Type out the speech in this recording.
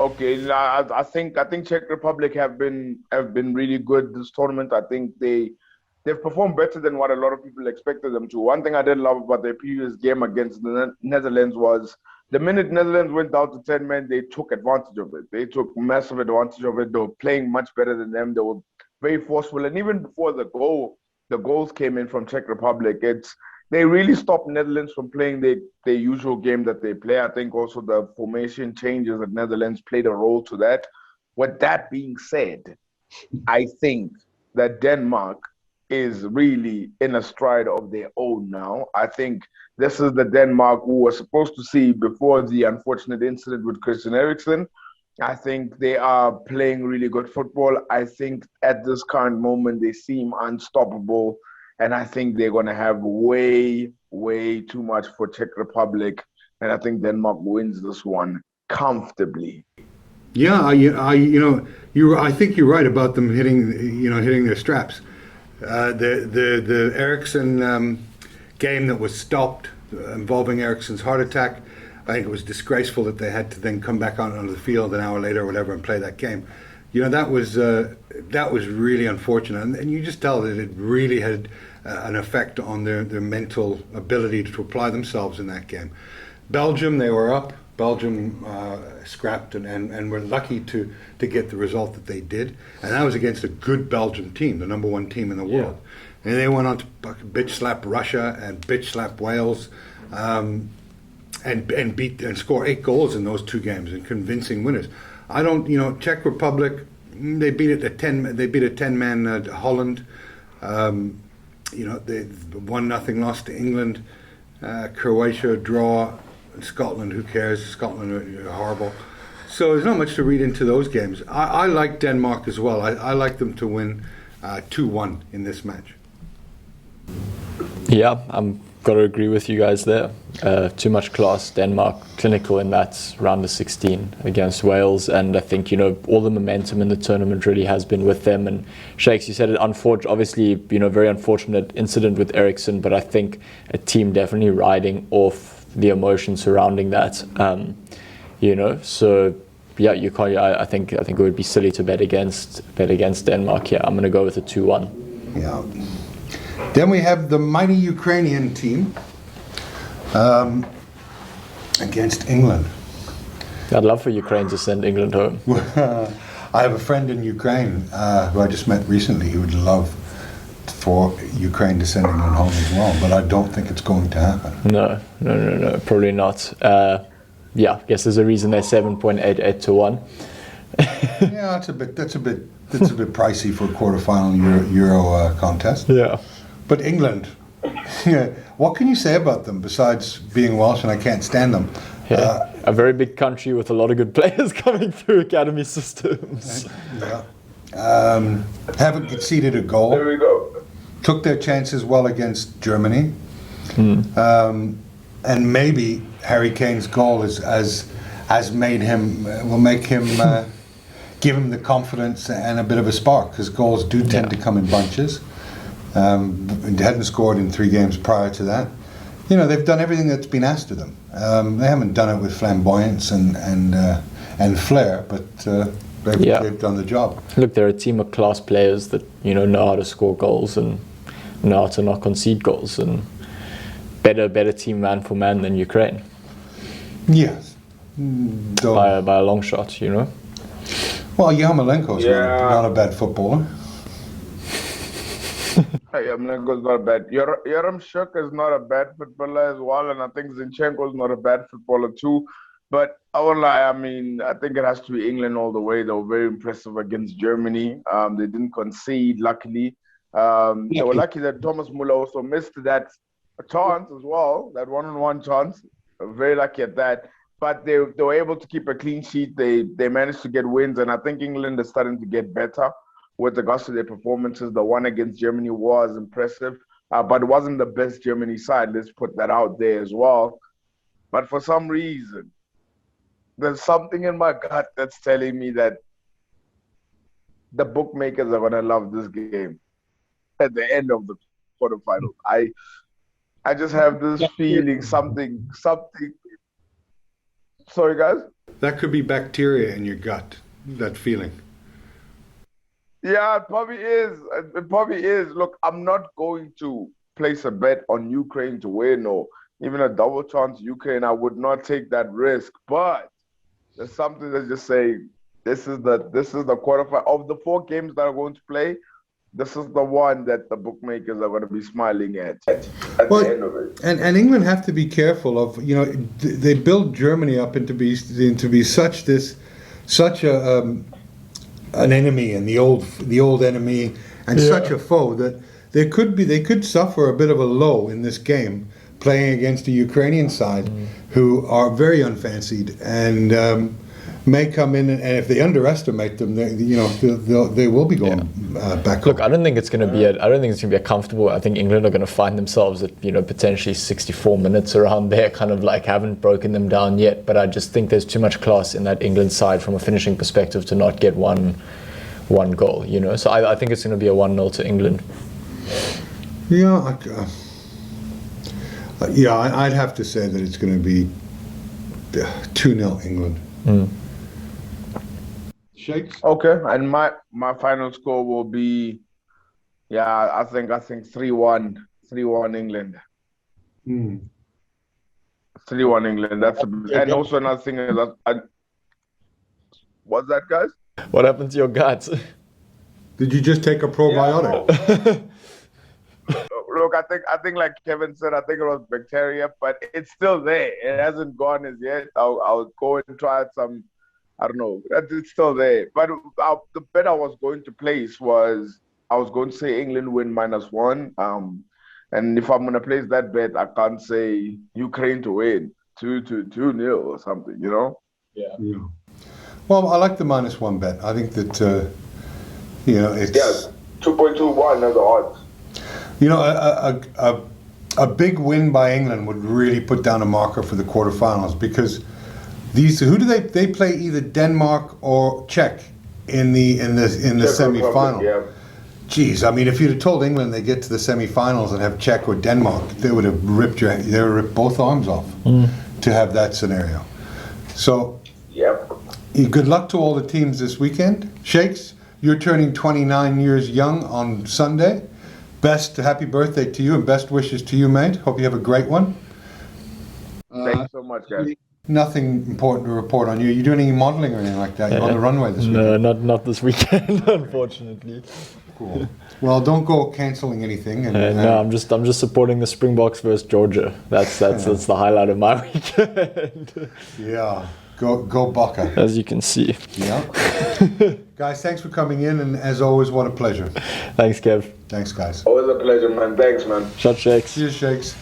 Okay, I think Czech Republic have been really good this tournament. I think they've performed better than what a lot of people expected them to. One thing I did love about their previous game against the Netherlands was the minute Netherlands went down to 10 men, they took advantage of it. They took massive advantage of it. They were playing much better than them. They were very forceful, and even before the goals came in from Czech Republic. They really stopped Netherlands from playing their usual game that they play. I think also the formation changes at Netherlands played a role to that. With that being said, I think that Denmark is really in a stride of their own now. I think this is the Denmark we were supposed to see before the unfortunate incident with Christian Eriksen. I think they are playing really good football. I think at this current moment they seem unstoppable, and I think they're going to have way, way too much for Czech Republic, and I think Denmark wins this one comfortably. Yeah, I think you're right about them hitting their straps. The Ericsson game that was stopped involving Ericsson's heart attack. I think it was disgraceful that they had to then come back onto the field an hour later or whatever and play that game. That was really unfortunate, and you just tell that it really had an effect on their mental ability to apply themselves in that game. Belgium, they were up. Belgium scrapped and were lucky to get the result that they did, and that was against a good Belgian team, the number one team in the world. And they went on to bitch slap Russia and bitch slap Wales, and beat and score 8 goals in those 2 games and convincing winners. Czech Republic, they beat a 10-man Holland. They 1-0 loss to England, Croatia draw. Scotland, who cares? Scotland are horrible. So there's not much to read into those games. I like Denmark as well. I like them to win 2-1 in this match. Yeah, I'm got to agree with you guys there. Too much class. Denmark clinical in that round of 16 against Wales, and I think all the momentum in the tournament really has been with them. And Shakes, you said it, obviously very unfortunate incident with Ericsson, but I think a team definitely riding off the emotion surrounding that. So yeah, you can't. I think it would be silly to bet against Denmark here. I'm going to go with a 2-1. Yeah. Then we have the mighty Ukrainian team against England. I'd love for Ukraine to send England home. I have a friend in Ukraine who I just met recently who would love for Ukraine to send England home as well, but I don't think it's going to happen. No, probably not. I guess there's a reason they're 7.88 to 1. Yeah, that's a bit pricey for a quarterfinal Euro contest. Yeah. But England, what can you say about them besides being Welsh and I can't stand them? Yeah, a very big country with a lot of good players coming through academy systems. Yeah. Haven't conceded a goal. There we go. Took their chances well against Germany. And maybe Harry Kane's goal has made him, will make him, give him the confidence and a bit of a spark, because goals do tend to come in bunches. They hadn't scored in 3 games prior to that. They've done everything that's been asked of them. They haven't done it with flamboyance and flair, but they've done the job. Look, they're a team of class players that know how to score goals and know how to not concede goals, and better team man for man than Ukraine. Yes, by a long shot, Well, Yarmolenko's not a bad footballer. Yarmolenko's not bad. Yaremchuk is not a bad footballer as well, and I think Zinchenko is not a bad footballer too. But I won't lie, I think it has to be England all the way. They were very impressive against Germany. They didn't concede, luckily. They were lucky that Thomas Muller also missed that chance as well, that one-on-one chance. Very lucky at that. But they were able to keep a clean sheet. They managed to get wins, and I think England is starting to get better with regards to their performances. The one against Germany was impressive, but it wasn't the best Germany side. Let's put that out there as well. But for some reason, there's something in my gut that's telling me that the bookmakers are going to love this game at the end of the quarterfinals. I just have this feeling something Sorry, guys. That could be bacteria in your gut, that feeling. Yeah, it probably is. It probably is. Look, I'm not going to place a bet on Ukraine to win or even a double chance Ukraine. I would not take that risk. But there's something that just say this is the quarterfinal of the 4 games that are going to play. This is the one that the bookmakers are going to be smiling at Well, the end of it. and England have to be careful of, you know, they build Germany up into be such an enemy, and the old enemy, and such a foe that they could suffer a bit of a low in this game playing against a Ukrainian side who are very unfancied and may come in, and if they underestimate them, they will be going back. Look, I don't think it's going to be a comfortable. I think England are going to find themselves at potentially 64 minutes around there, kind of like haven't broken them down yet. But I just think there's too much class in that England side from a finishing perspective to not get one goal. So I think it's going to be a 1-0 to England. Yeah, I'd have to say that it's going to be 2-0 England. Shakes? Okay, and my final score will be, I think 3-1 England. 3-1 England. And also another thing is what's that, guys? What happened to your guts? Did you just take a probiotic? Look, I think like Kevin said, I think it was bacteria, but it's still there. It hasn't gone as yet. I'll go and try some. I don't know. It's still there. But the bet I was going to place was I was going to say England win -1. And if I'm going to place that bet, I can't say Ukraine to win 2-0 or something, Yeah. Well, I like the -1 bet. I think that, it's... 2.21 are the odds. A big win by England would really put down a marker for the quarterfinals, because who do they play? Either Denmark or Czech in the semi-final. Yeah. Jeez, I mean, if you'd have told England they get to the semi-finals and have Czech or Denmark, they would have ripped both arms off to have that scenario. So, good luck to all the teams this weekend. Shakes, you're turning 29 years young on Sunday. Happy birthday to you, and best wishes to you, mate. Hope you have a great one. Thanks so much, guys. Nothing important to report on you. You doing any modeling or anything like that? You're on the runway this weekend? No, not this weekend, unfortunately. Cool. Well, don't go cancelling anything. No, I'm just supporting the Springboks versus Georgia. That's the highlight of my weekend. Yeah, go Baka. As you can see. Yeah. Guys, thanks for coming in, and as always, what a pleasure. Thanks, Kev. Thanks, guys. Always a pleasure, man. Thanks, man. Shot Shakes. Cheers, Shakes.